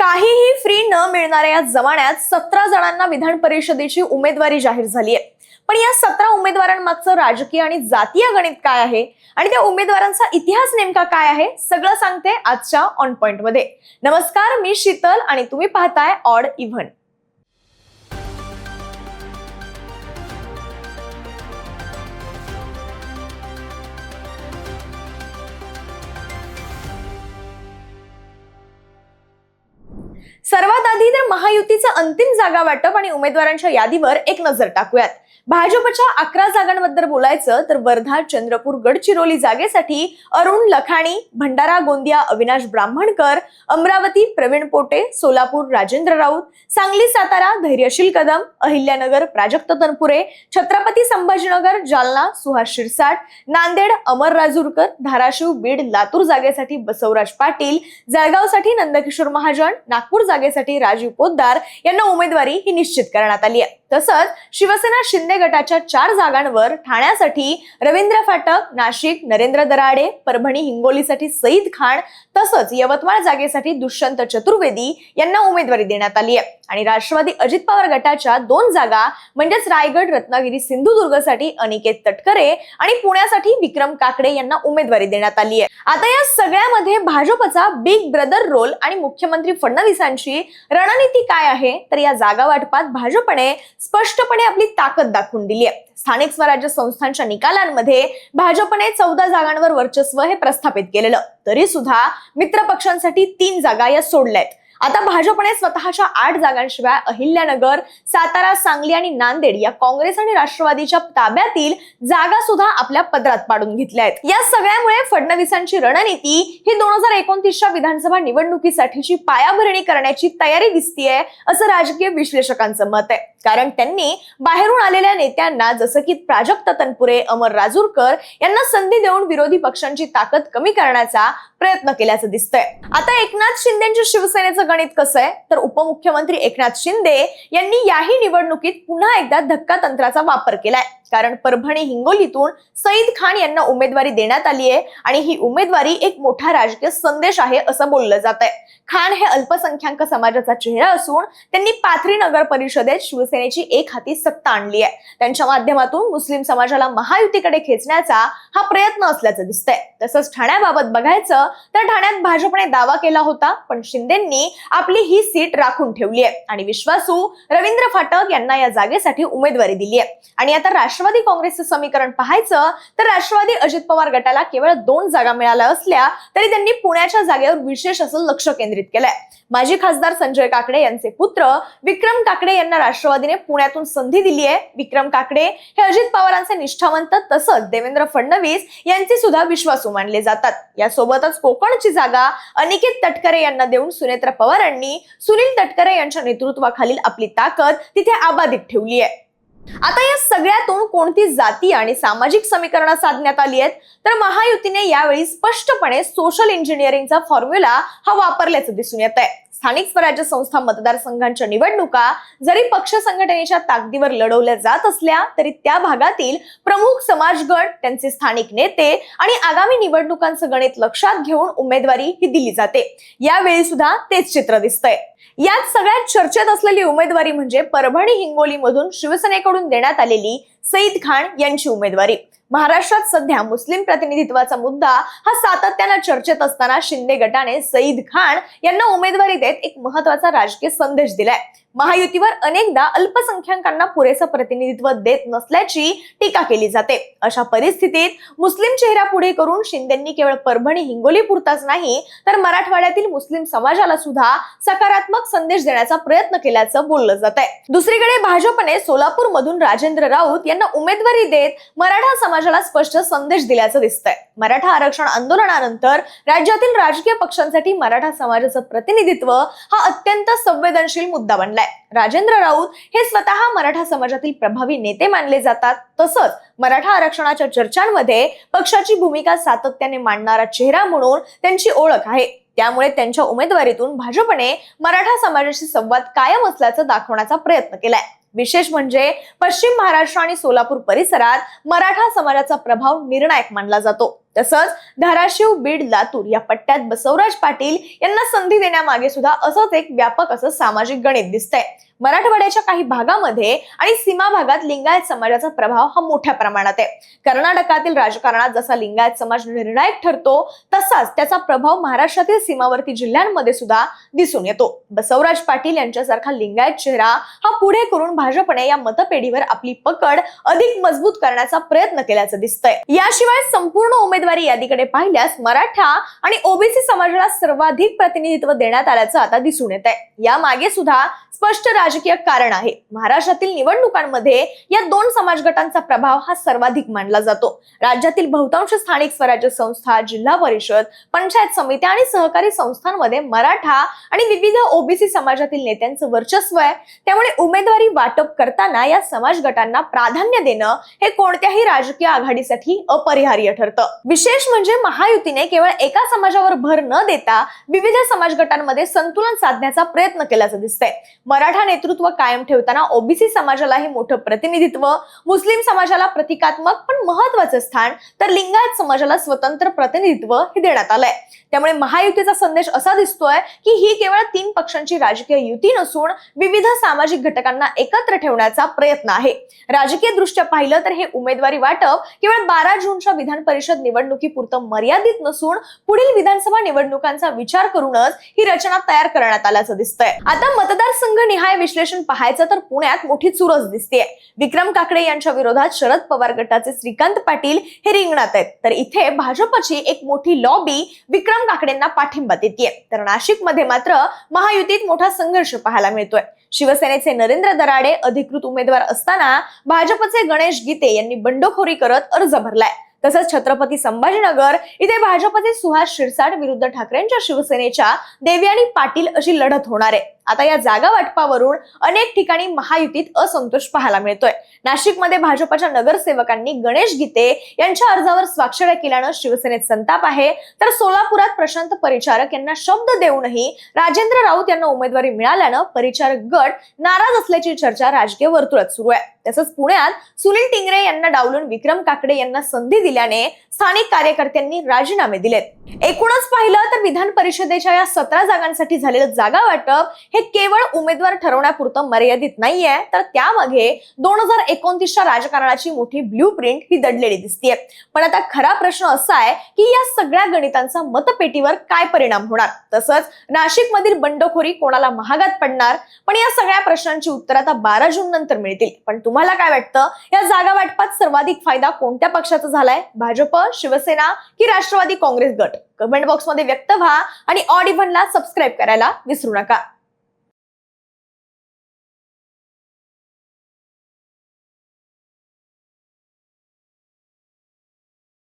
काहीही फ्री न मिळणाऱ्या या जमान्यात 17 जणांना विधान परिषदेची उमेदवारी जाहीर झाली आहे। पण या 17 उमेदवारांमागचं राजकीय आणि जातीय गणित काय आहे आणि त्या उमेदवारांचा इतिहास नेमका काय आहे, सगळं सांगते आजच्या ऑन पॉइंट मध्ये। नमस्कार, मी शीतल आणि तुम्ही पाहताय ऑड इव्हन। सर्वात आधी तर महायुतीचं अंतिम जागा वाटप आणि उमेदवारांच्या यादीवर एक नजर टाकूयात। भाजपच्या 11 जागांबद्दल बोलायचं तर वर्धा, चंद्रपूर, गडचिरोली जागेसाठी अरुण लखानी, भंडारा गोंदिया अविनाश ब्राह्मणकर, अमरावती प्रवीण पोटे, सोलापूर राजेंद्र राऊत, सांगली सातारा धैर्यशील कदम, अहिल्यानगर प्राजक्त तनपुरे, छत्रपती संभाजीनगर जालना सुहास शिरसाट, नांदेड अमर राजूरकर, धाराशिव बीड लातूर जागेसाठी बसवराज पाटील, जळगावसाठी नंदकिशोर महाजन, नागपूर जागेसाठी राजीव पोद्दार यांना उमेदवारी ही निश्चित करण्यात आली आहे। तसंच शिवसेना शिंदे गटाच्या 4 जागांवर ठाण्यासाठी रवींद्र फाटक, नाशिक नरेंद्र दराडे, परभणी हिंगोलीसाठी सईद खान, तसंच यवतमाळ जागेसाठी दुष्यंत चतुर्वेदी यांना उमेदवारी देण्यात आली आहे। आणि राष्ट्रवादी अजित पवार गटाच्या 2 जागा म्हणजेच रायगड रत्नागिरी सिंधुदुर्गसाठी अनिकेत तटकरे आणि पुण्यासाठी विक्रम काकडे यांना उमेदवारी देण्यात आली आहे। आता या सगळ्यामध्ये भाजपचा बिग ब्रदर रोल आणि मुख्यमंत्री फडणवीसांची रणनीती काय आहे, तर या जागा वाटपात भाजपने स्पष्टपणे आपली ताकद दाखवून दिली आहे। स्थानिक स्वराज्य संस्थांच्या निकालांमध्ये भाजपने 14 जागांवर वर्चस्व हे प्रस्थापित केलेलं, तरी सुद्धा मित्र पक्षांसाठी 3 जागा या सोडल्यात। आता भाजपने स्वतःच्या 8 जागांशिवाय अहिल्यानगर, सातारा, सांगली आणि नांदेड या काँग्रेस आणि राष्ट्रवादीच्या ताब्यातील जागा सुद्धा आपल्या पदरात पाडून घेतल्या आहेत। या सगळ्यामुळे फडणवीसांची रणनीती ही 2029च्या विधानसभा निवडणुकीसाठीची पायाभरणी करण्याची तयारी दिसतीये, असं राजकीय विश्लेषकांचं मत आहे। कारण त्यांनी बाहेरून आलेल्या नेत्यांना जसं की प्राजक्त तनपुरे, अमर राजूरकर यांना संधी देऊन विरोधी पक्षांची ताकद कमी करण्याचा प्रयत्न केल्याचं दिसतंय। आता एकनाथ शिंदेच्या शिवसेनेचं गणित कसं आहे, तर उपमुख्यमंत्री एकनाथ शिंदे यांनी याही निवडणुकीत पुन्हा एकदा धक्का तंत्राचा वापर केलाय। कारण परभणी हिंगोलीतून सईद खान यांना उमेदवारी देण्यात आली आहे आणि ही उमेदवारी एक मोठा राजकीय संदेश आहे असं बोललं जात आहे। खान हे अल्पसंख्याक समाजाचा चेहरा असून त्यांनी पाथरी नगर परिषदेत शिवसेनेची एक हाती सत्ता आणली आहे। त्यांच्या माध्यमातून मुस्लिम समाजाला महायुतीकडे खेचण्याचा हा प्रयत्न असल्याचं दिसतंय। तसंच ठाण्याबाबत बघायचं तर ठाण्यात भाजपने दावा केला होता, पण शिंदेंनी आपली ही सीट राखून ठेवली आहे आणि विश्वासू रवींद्र फाटक यांना या जागेसाठी उमेदवारी दिली आहे। आणि आता राष्ट्रवादी काँग्रेसचं समीकरण पाहायचं तर राष्ट्रवादी अजित पवार गटाला केवळ 2 जागा मिळाल्या असल्या तरी त्यांनी पुण्याच्या जागेवर विशेष असं लक्ष केंद्रित केलंय। माजी खासदार संजय काकडे यांचे पुत्र विक्रम काकडे यांना राष्ट्रवादीने पुण्यातून संधी दिली आहे। विक्रम काकडे हे अजित पवारांचे निष्ठावंत तसंच देवेंद्र फडणवीस यांचे सुद्धा विश्वासू मानले जातात। यासोबतच कोकणची जागा अनिकेत तटकरे यांना देऊन सुनेत्रा पवारांनी सुनील तटकरे यांच्या नेतृत्वाखालील आपली ताकद तिथे आबाधित ठेवली आहे। आता या सगळ्यातून कोणती जाती आणि सामाजिक समीकरणं साधण्यात आली आहेत, तर महायुतीने यावेळी स्पष्टपणे सोशल इंजिनिअरिंगचा फॉर्म्युला हा वापरल्याचं दिसून येत आहे। स्थानिक स्वराज्य संस्था मतदारसंघांच्या निवडणुका जरी पक्ष संघटनेच्या ताकदीवर लढवल्या जात असल्या तरी त्या भागातील प्रमुख समाजगट, त्यांचे स्थानिक नेते आणि आगामी निवडणुकांचं गणित लक्षात घेऊन उमेदवारी ही दिली जाते। यावेळी सुद्धा तेच चित्र दिसतंय। यात सगळ्यात चर्चेत असलेली उमेदवारी म्हणजे परभणी हिंगोली मधून शिवसेनेकडून देण्यात आलेली सईद खान यांची उमेदवारी। महाराष्ट्रात सध्या मुस्लिम प्रतिनिधित्वाचा मुद्दा हा सातत्याने चर्चेत असताना शिंदे गटाने सईद खान यांना उमेदवारी देत एक महत्त्वाचा राजकीय संदेश दिलाय। महायुतीवर अनेकदा अल्पसंख्याकांना पुरेसं प्रतिनिधित्व देत नसल्याची टीका केली जाते। अशा परिस्थितीत मुस्लिम चेहरा पुढे करून शिंदेंनी केवळ परभणी हिंगोली पुरताच नाही तर मराठवाड्यातील मुस्लिम समाजाला सुद्धा सकारात्मक संदेश देण्याचा प्रयत्न केल्याचं बोललं जात आहे। दुसरीकडे भाजपने सोलापूर मधून राजेंद्र राऊत यांना उमेदवारी देत मराठा समाजाला स्पष्ट संदेश दिल्याचं दिसतंय। मराठा आरक्षण आंदोलनानंतर राज्यातील राजकीय पक्षांसाठी मराठा समाजाचं प्रतिनिधित्व हा अत्यंत संवेदनशील मुद्दा बनलाय। राजेंद्र राऊत हे स्वतः मराठा समाजातील प्रभावी नेते मानले जातात। तसंच मराठा आरक्षणाच्या चर्चांमध्ये पक्षाची भूमिका सातत्याने मांडणारा चेहरा म्हणून त्यांची ओळख आहे। त्यामुळे त्यांच्या उमेदवारीतून भाजपने मराठा समाजाशी संवाद कायम असल्याचं दाखवण्याचा प्रयत्न केलाय। विशेष म्हणजे पश्चिम महाराष्ट्र आणि सोलापूर परिसरात मराठा समाजाचा प्रभाव निर्णायक मानला जातो। तसंच धाराशिव, बीड, लातूर या पट्ट्यात बसवराज पाटील यांना संधी देण्यामागे सुद्धा असंच एक व्यापक असं सामाजिक गणित दिसतंय. मराठवाड्याच्या काही भागामध्ये आणि सीमा भागात लिंगायत समाजाचा प्रभाव हा मोठ्या प्रमाणात आहे. कर्नाटकातील राजकारणात जसा लिंगायत समाज निर्णायक ठरतो तसाच त्याचा प्रभाव महाराष्ट्रातील सीमावर्ती जिल्ह्यांमध्ये सुद्धा दिसून येतो. बसवराज पाटील यांच्यासारखा लिंगायत चेहरा हा पुढे करून भाजपने या मतपेढीवर आपली पकड अधिक मजबूत करण्याचा प्रयत्न केल्याचं दिसतंय. याशिवाय संपूर्ण उमेदवारी यादीकडे पाहिल्यास मराठा आणि ओबीसी समाजाला सर्वाधिक प्रतिनिधित्व देण्यात आल्याचं आता दिसून येत आहे. यामागे सुद्धा स्पष्ट राजकीय कारण आहे. महाराष्ट्रातील निवडणुकांमध्ये या दोन समाज गटांचा प्रभाव हा सर्वाधिक मानला जातो. राज्यातील बहुतांश स्थानिक स्वराज्य संस्था, जिल्हा परिषद, पंचायत समित्या आणि सहकारी संस्थांमध्ये मराठा आणि विविध ओबीसी समाजातील नेत्यांचं वर्चस्व आहे. त्यामुळे उमेदवारी वाटप करताना या समाज गटांना प्राधान्य देणं हे कोणत्याही राजकीय आघाडीसाठी अपरिहार्य ठरतं. विशेष म्हणजे महायुतीने केवळ एका समाजावर भर न देता विविध समाज गटांमध्ये संतुलन साधण्याचा प्रयत्न केल्याचं दिसतंय. मराठा नेतृत्व कायम ठेवताना ओबीसी समाजालाही मोठं प्रतिनिधित्व, मुस्लिम समाजाला प्रतिकात्मक पण महत्वाचं स्थान, तर लिंगायत समाजाला स्वतंत्र प्रतिनिधित्व हे देण्यात आलंय. त्यामुळे महायुतीचा संदेश असा दिसतोय की ही केवळ 3 पक्षांची राजकीय युती नसून विविध सामाजिक घटकांना एकत्र ठेवण्याचा प्रयत्न आहे. राजकीय दृष्ट्या पाहिलं तर हे उमेदवारी वाटप केवळ 12 जूनच्या विधान परिषद निवडणुकीपुरतं मर्यादित नसून पुढील विधानसभा निवडणुकांचा विचार करूनच ही रचना तयार करण्यात आल्याचं दिसतंय. आता मतदारसंघ निहाय विश्लेषण पाहायचं तर पुण्यात मोठी चुरस दिसतेय. विक्रम काकडे यांच्या विरोधात शरद पवार गटाचे श्रीकांत पाटील हे रिंगणात आहेत, तर इथे भाजपची एक मोठी लॉबी विक्रम काकडेंना पाठिंबा देतेय. तर नाशिकमध्ये मात्र महायुतीत मोठा संघर्ष पाहायला मिळतोय. शिवसेनेचे नरेंद्र दराडे अधिकृत उमेदवार असताना भाजपचे गणेश गीते यांनी बंडखोरी करत अर्ज भरलाय. तसंच छत्रपती संभाजीनगर इथे भाजपचे सुहास शिरसाट विरुद्ध ठाकरेंच्या शिवसेनेच्या देवयानी पाटील अशी लढत होणार आहे. आता या जागा वाटपावरून अनेक ठिकाणी महायुतीत असंतोष पाहायला मिळतोय. नाशिकमध्ये भाजपच्या नगरसेवकांनी गणेश गीते यांच्या अर्जावर स्वाक्षऱ्या केल्यानं शिवसेनेत संताप आहे. तर सोलापुरात प्रशांत परिचारक यांना शब्द देऊनही राजेंद्र राऊत यांना उमेदवारी मिळाल्यानं परिचारक गट नाराज असल्याची चर्चा राजकीय वर्तुळात सुरू आहे. तसंच पुण्यात सुनील टिंगरे यांना डावलून विक्रम काकडे यांना संधी दिल्याने स्थानिक कार्यकर्त्यांनी राजीनामे दिलेत. एकूणच पाहिलं तर विधान परिषदेच्या या 17 जागांसाठी झालेलं जागा वाटप हे केवळ उमेदवार ठरवण्यापुरतं मर्यादित नाहीये, तर त्यामागे 2029च्या राजकारणाची मोठी ब्ल्यूप्रिंट ही दडलेली दिसतेय. पण आता खरा प्रश्न असा आहे की या सगळ्या गणितांचा मतपेटीवर काय परिणाम होणार, तसंच नाशिकमधील बंडखोरी कोणाला महागात पडणार. पण या सगळ्या प्रश्नांची उत्तर आता 12 जून नंतर मिळतील. पण तुम्हाला काय वाटतं, या जागा वाटपात सर्वाधिक फायदा कोणत्या पक्षाचा झालाय? भाजप, शिवसेना की राष्ट्रवादी काँग्रेस गट? कमेंट बॉक्समध्ये व्यक्त व्हा आणि ऑड इव्हनला सबस्क्राईब करायला विसरू नका.